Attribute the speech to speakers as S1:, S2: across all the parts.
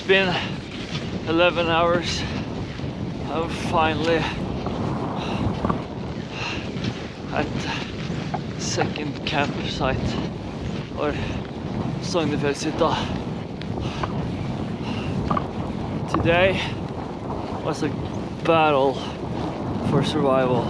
S1: been 11 hours. I'm finally at the second campsite, or Sognefjellshytta. Today was a battle for survival.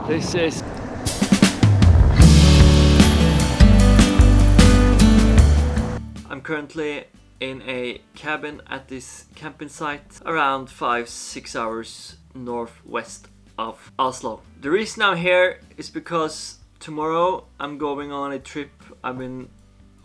S1: This is I'm currently in a cabin at this camping site around 5-6 hours northwest of Oslo. The reason I'm here is because tomorrow I'm going on a trip I've been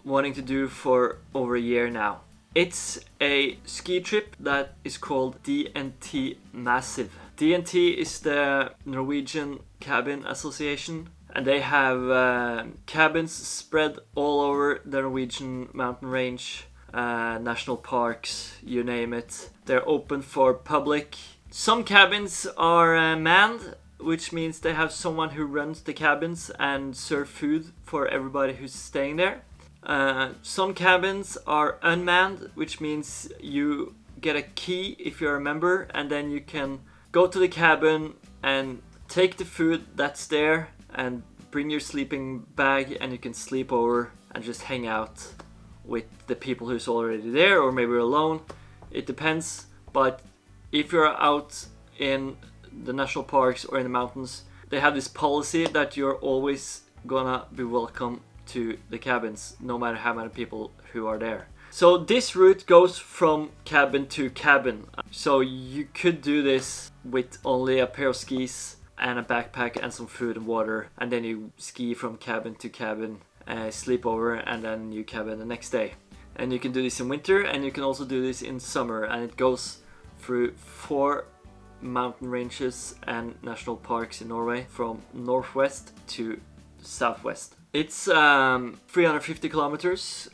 S1: wanting to do for over a year now. It's a ski trip that is called DNT Massiv. DNT is the Norwegian Cabin Association, and they have cabins spread all over the Norwegian mountain range, national parks, you name it. They're open for public. Some cabins are manned, which means they have someone who runs the cabins and serve food for everybody who's staying there. Some cabins are unmanned, which means you get a key if you're a member, and then you can go to the cabin and take the food that's there and bring your sleeping bag, and you can sleep over and just hang out with the people who's already there, or maybe alone. It depends, but if you're out in the national parks or in the mountains, they have this policy that you're always gonna be welcome to the cabins, no matter how many people who are there. So this route goes from cabin to cabin. So you could do this with only a pair of skis and a backpack and some food and water, and then you ski from cabin to cabin, sleep over, and then you cabin the next day. And you can do this in winter, and you can also do this in summer, and it goes through 4 mountain ranges and national parks in Norway, from northwest to southwest. It's 350 kilometers,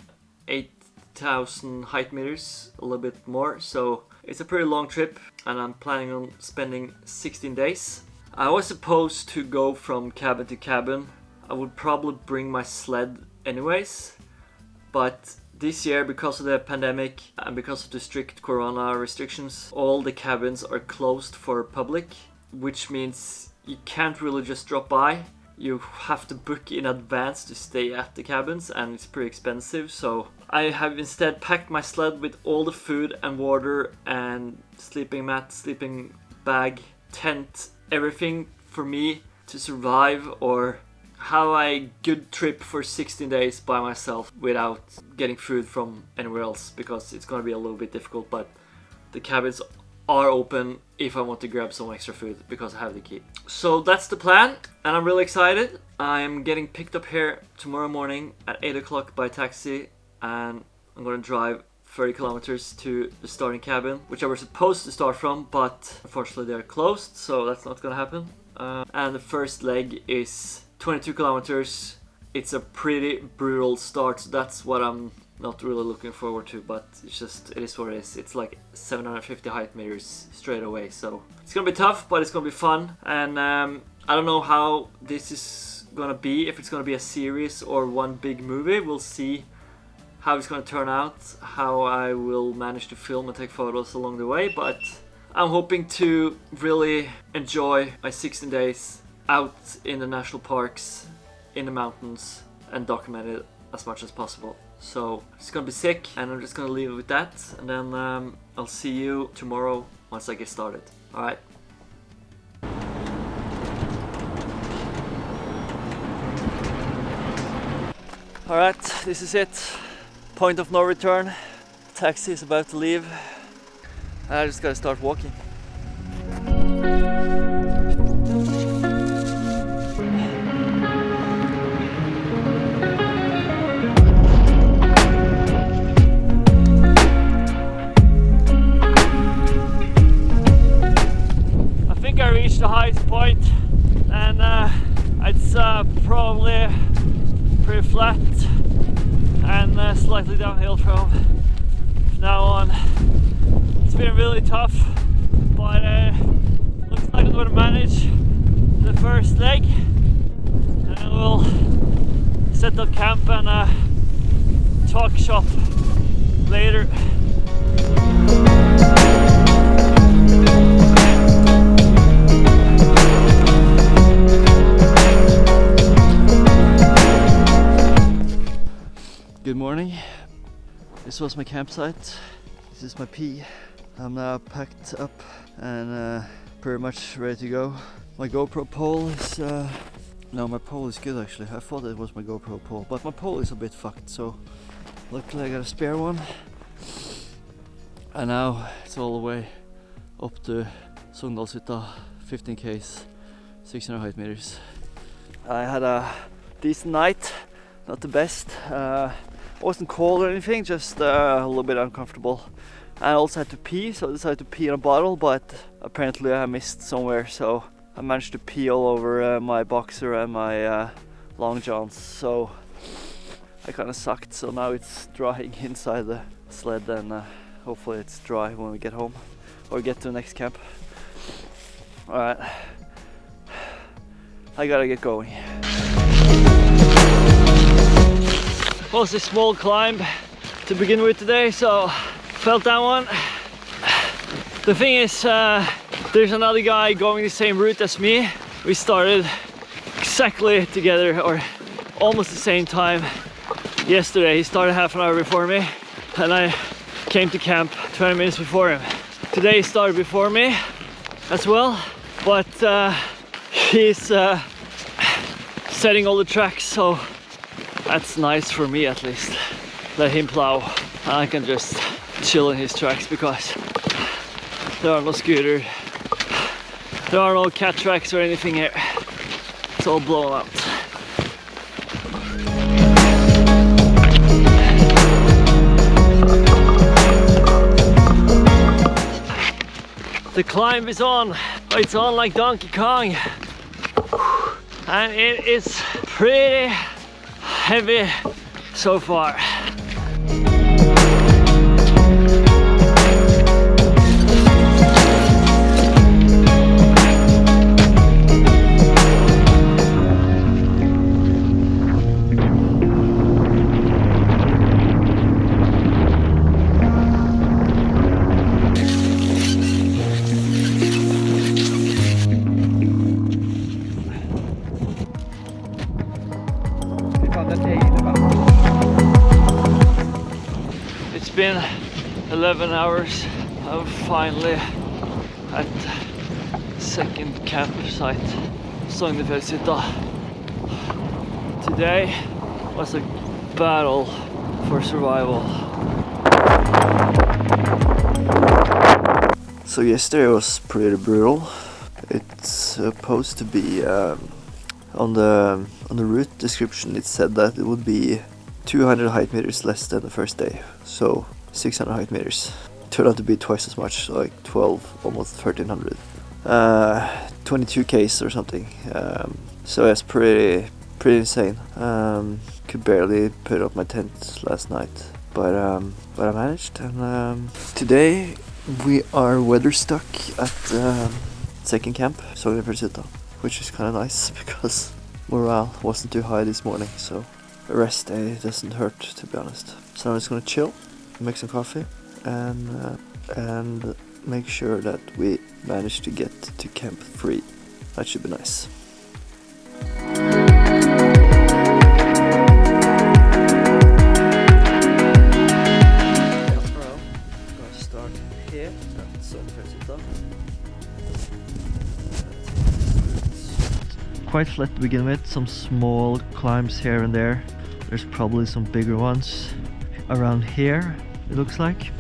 S1: 8,000 height meters, a little bit more, so it's a pretty long trip, and I'm planning on spending 16 days. I was supposed to go from cabin to cabin. I would probably bring my sled anyways, but this year, because of the pandemic and because of the strict corona restrictions, all the cabins are closed for public, which means you can't really just drop by. You have to book in advance to stay at the cabins, and it's pretty expensive. So I have instead packed my sled with all the food and water and sleeping mat, sleeping bag, tent, everything for me to survive or have a good trip for 16 days by myself without getting food from anywhere else, because it's going to be a little bit difficult, but the cabins are open if I want to grab some extra food because I have the key. So that's the plan, and I'm really excited. I'm getting picked up here tomorrow morning at 8 o'clock by taxi, and I'm going to drive 30 kilometers to the starting cabin, which I was supposed to start from, but unfortunately they're closed, so that's not going to happen. And the first leg is 22 kilometers. It's a pretty brutal start, so that's what I'm not really looking forward to, but it is what it is. It's like 750 height meters straight away, so it's gonna be tough, but it's gonna be fun. And I don't know how this is gonna be, if it's gonna be a series or one big movie. We'll see how it's gonna turn out, how I will manage to film and take photos along the way, but I'm hoping to really enjoy my 16 days out in the national parks, in the mountains, and document it as much as possible. So it's gonna be sick, and I'm just gonna leave it with that, and then I'll see you tomorrow once I get started. Alright. Alright, this is it. Point of no return. Taxi is about to leave. I just gotta start walking. The highest point, and it's probably pretty flat and slightly downhill from now on. It's been really tough, but looks like I'm going to manage the first leg, and then we'll set up camp and talk shop later. Good morning. This was my campsite. This is my pee. I'm now packed up and pretty much ready to go. My GoPro pole is no, my pole is good actually. I thought it was my GoPro pole, but my pole is a bit fucked, so luckily I got a spare one. And now it's all the way up to Sogndalshytta, 15 k's, 600 meters. I had a decent night, not the best. Wasn't cold or anything, just a little bit uncomfortable. I also had to pee, so I decided to pee in a bottle, but apparently I missed somewhere, so I managed to pee all over my boxer and my long johns, so I kind of sucked. So now it's drying inside the sled, and hopefully it's dry when we get home or get to the next camp. Alright, I gotta get going. Was a small climb to begin with today, so felt that one. The thing is, there's another guy going the same route as me. We started exactly together, or almost the same time yesterday. He started half an hour before me, and I came to camp 20 minutes before him. Today he started before me as well, but he's setting all the tracks, so that's nice for me at least. Let him plow, and I can just chill in his tracks because there are no scooter, there are no cat tracks or anything here. It's all blown out. The climb is on. It's on like Donkey Kong, and it is pretty heavy so far. It's been 11 hours. I'm finally at second campsite, Sogndalshytta. Today was a battle for survival. So yesterday was pretty brutal. It's supposed to be on the route description. It said that it would be 200 height meters less than the first day, so 600 height meters. Turned out to be twice as much, like 12, almost 1300. 22 k's or something. So it's pretty insane. Could barely put up my tent last night, but I managed. And today we are weather stuck at second camp, Sogndalshytta, which is kind of nice because morale wasn't too high this morning, so a rest day doesn't hurt, to be honest. So I'm just gonna chill, make some coffee, and make sure that we manage to get to camp free. That should be nice. Gonna start here at Sogndalshytta. Quite flat to begin with, some small climbs here and there. There's probably some bigger ones around here, it looks like.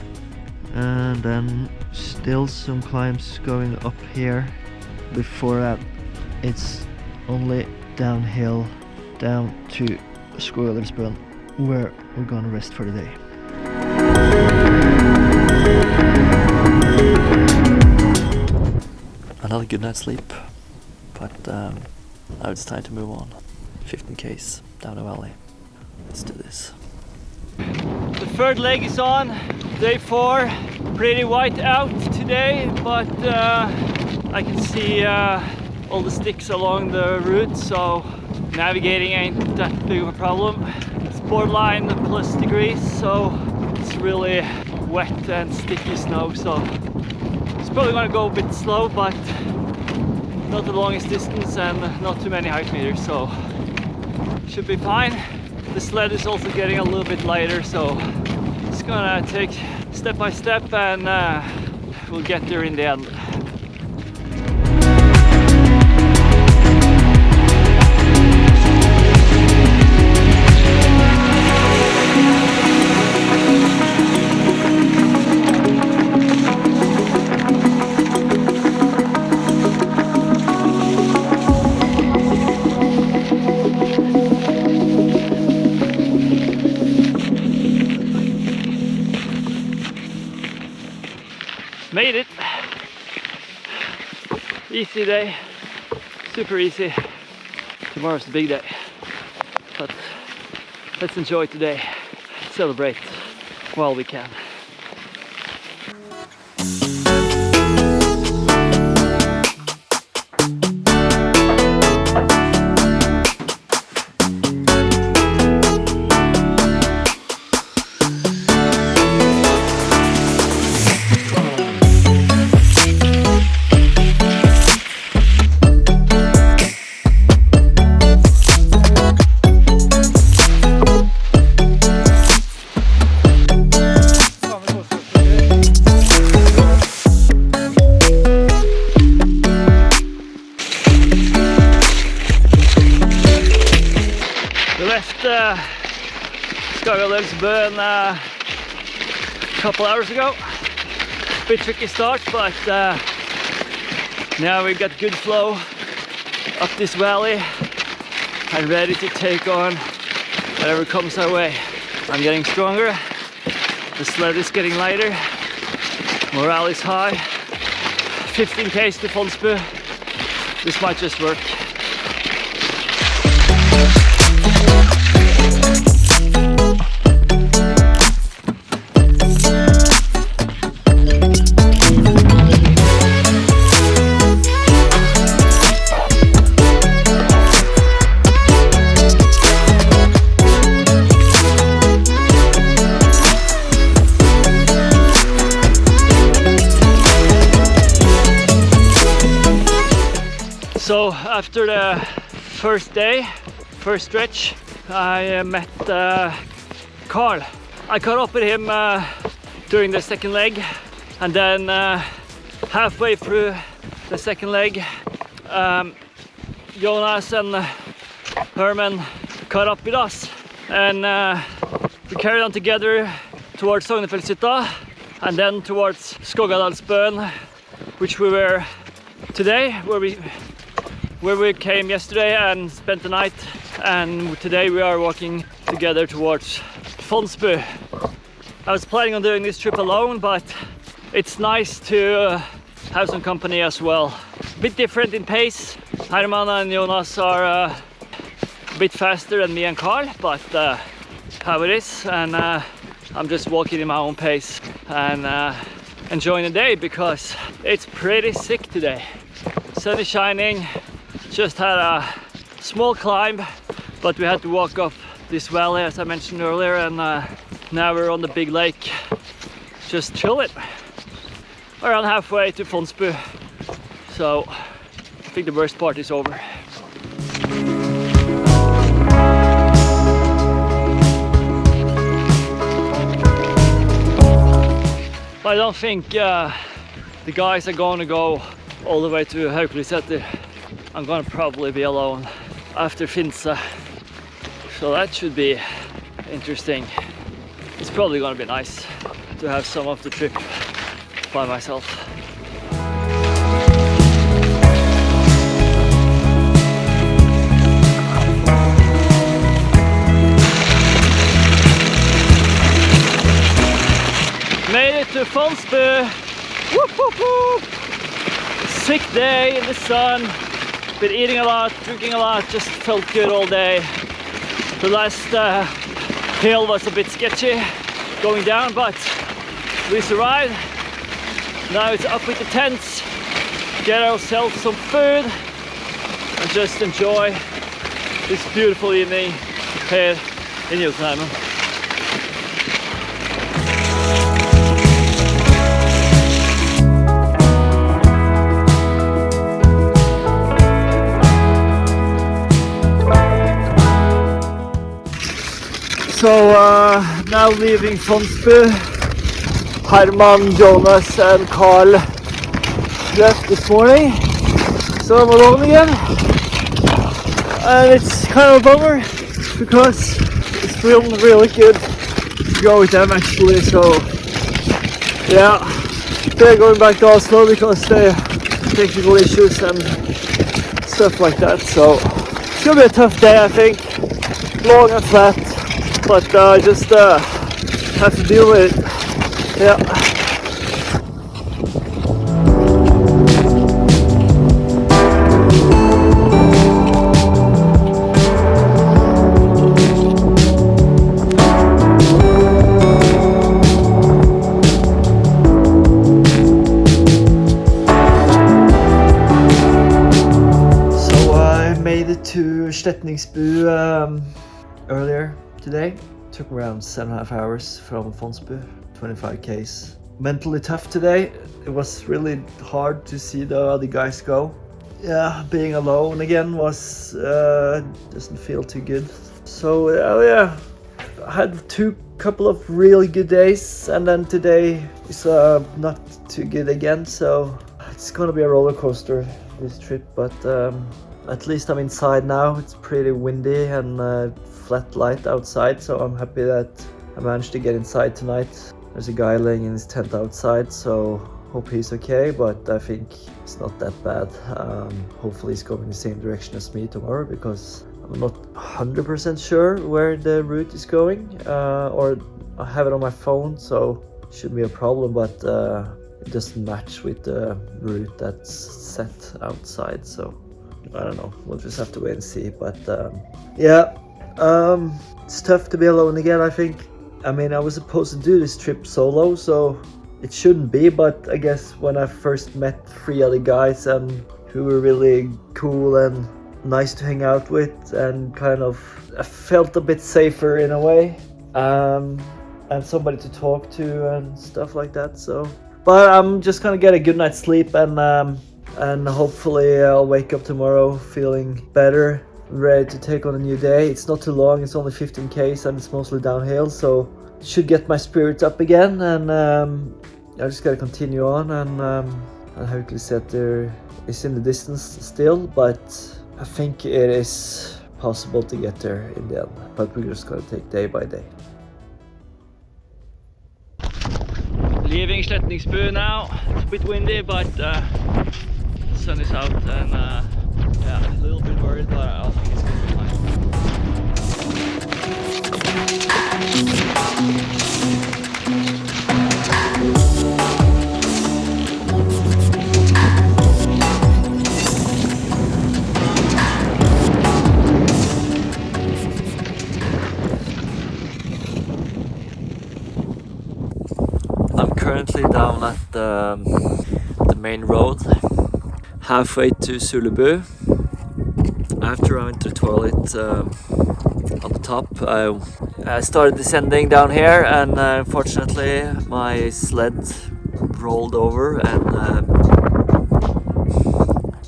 S1: And then still some climbs going up here. Before that, it's only downhill down to Skarvheimen, where we're gonna rest for the day. Another good night's sleep, but now it's time to move on. 15 k's down the valley. Let's do this. The third leg is on, day 4. Pretty white out today, but I can see all the sticks along the route, so navigating ain't that big of a problem. It's borderline plus degrees, so it's really wet and sticky snow, so it's probably gonna go a bit slow, but not the longest distance and not too many height meters, so should be fine. The sled is also getting a little bit lighter, so it's gonna take step by step and we'll get there in the end. Made it! Easy day, super easy. Tomorrow's the big day, but let's enjoy today, celebrate while we can. Skarvheimen a couple hours ago. Bit tricky start, but now we've got good flow up this valley and ready to take on whatever comes our way. I'm getting stronger, the sled is getting lighter, morale is high. 15 k's to Fonsbu. This might just work. So after the first day, first stretch, I met Carl. I caught up with him during the second leg, and then halfway through the second leg, Jonas and Herman caught up with us, and we carried on together towards Sognefjellshytta and then towards Skogadalsbøen, which we were today, where we came yesterday and spent the night, and today we are walking together towards Fonsbu. I was planning on doing this trip alone, but it's nice to have some company as well. A bit different in pace. Herman and Jonas are a bit faster than me and Carl, but how it is, and I'm just walking in my own pace and enjoying the day because it's pretty sick today. Sun is shining. Just had a small climb, but we had to walk up this valley as I mentioned earlier, and now we're on the big lake, just chilling. Around halfway to Fonsbu, so I think the worst part is over. I don't think the guys are going to go all the way to Haukeliseter. I'm gonna probably be alone after Finse, so that should be interesting. It's probably gonna be nice to have some of the trip by myself. Made it to Fonsbu. Whoop, whoop, whoop. Sick day in the sun. Been eating a lot, drinking a lot, just felt good all day. The last hill was a bit sketchy going down, but we survived. Now it's up with the tents, get ourselves some food and just enjoy this beautiful evening here in Jotunheimen. So now leaving Fonsbu. Herman, Jonas and Carl left this morning. So I'm alone again. And it's kind of a bummer because it's really good to go with them actually. So yeah, they're going back to Oslo because they have technical issues and stuff like that. So it's gonna be a tough day, I think. Long and flat, but I just have to deal with it. Yeah. To Sletningsbu earlier today. Took around 7.5 hours from Fonsbu, 25 k's. Mentally tough today. It was really hard to see the other guys go. Yeah, being alone again was doesn't feel too good. So yeah, I had couple of really good days, and then today is not too good again. So it's gonna be a roller coaster this trip, but at least I'm inside now. It's pretty windy and flat light outside, so I'm happy that I managed to get inside tonight. There's a guy laying in his tent outside, so hope he's okay, but I think it's not that bad. Hopefully he's going the same direction as me tomorrow, because I'm not 100% sure where the route is going, or I have it on my phone, so it shouldn't be a problem, but it doesn't match with the route that's set outside, so I don't know, we'll just have to wait and see. But yeah, it's tough to be alone again, I think. I mean, I was supposed to do this trip solo, so it shouldn't be, but I guess when I first met 3 other guys and who were really cool and nice to hang out with, and kind of I felt a bit safer in a way, and somebody to talk to and stuff like that. So, but I'm just gonna get a good night's sleep, and hopefully I'll wake up tomorrow feeling better, ready to take on a new day. It's not too long, it's only 15 k's and it's mostly downhill, so it should get my spirits up again, and I just gotta continue on, and Haukeliseter is in the distance still, but I think it is possible to get there in the end, but we're just gonna take day by day. Leaving Sletningsbu now. It's a bit windy, but the sun is out, and yeah, a little bit worried, but I think it's gonna be fine. I'm currently down at the main road, halfway to Sulebu. After I went to the toilet on the top, I started descending down here, and unfortunately my sled rolled over and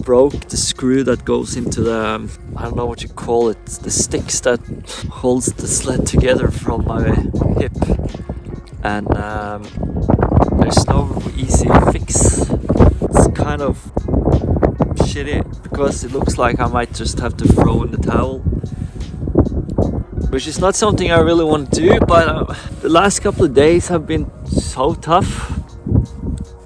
S1: broke the screw that goes into the, I don't know what you call it, the sticks that holds the sled together from my hip. And there's no easy fix. It's kind of shitty because it looks like I might just have to throw in the towel, which is not something I really want to do, but the last couple of days have been so tough,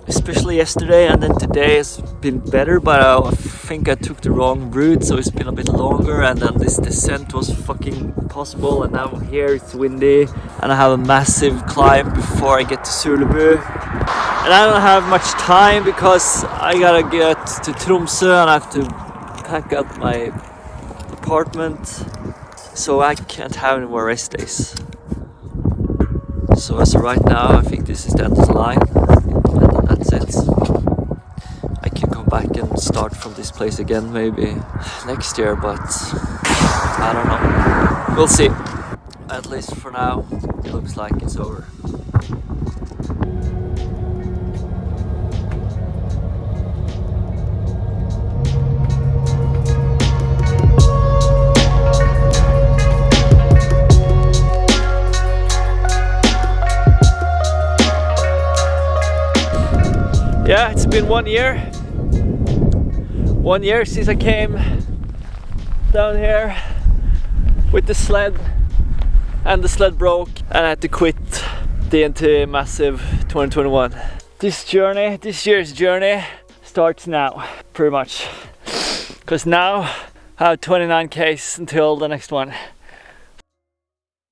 S1: especially yesterday, and then today has been better, but I think I took the wrong route, so it's been a bit longer, and then this descent was fucking impossible, and now here it's windy, and I have a massive climb before I get to Sulebu, and I don't have much time because I gotta get to Tromsø and I have to pack up my apartment, so I can't have any more rest days. So as of right now, I think this is the end of the line, and that's it. I can come back and start from this place again maybe next year, but I don't know. We'll see. At least for now, it looks like it's over. been 1 year. 1 year since I came down here with the sled, and the sled broke and I had to quit DNT Massiv 2021. This year's journey starts now, pretty much. Because now I have 29 Ks until the next one.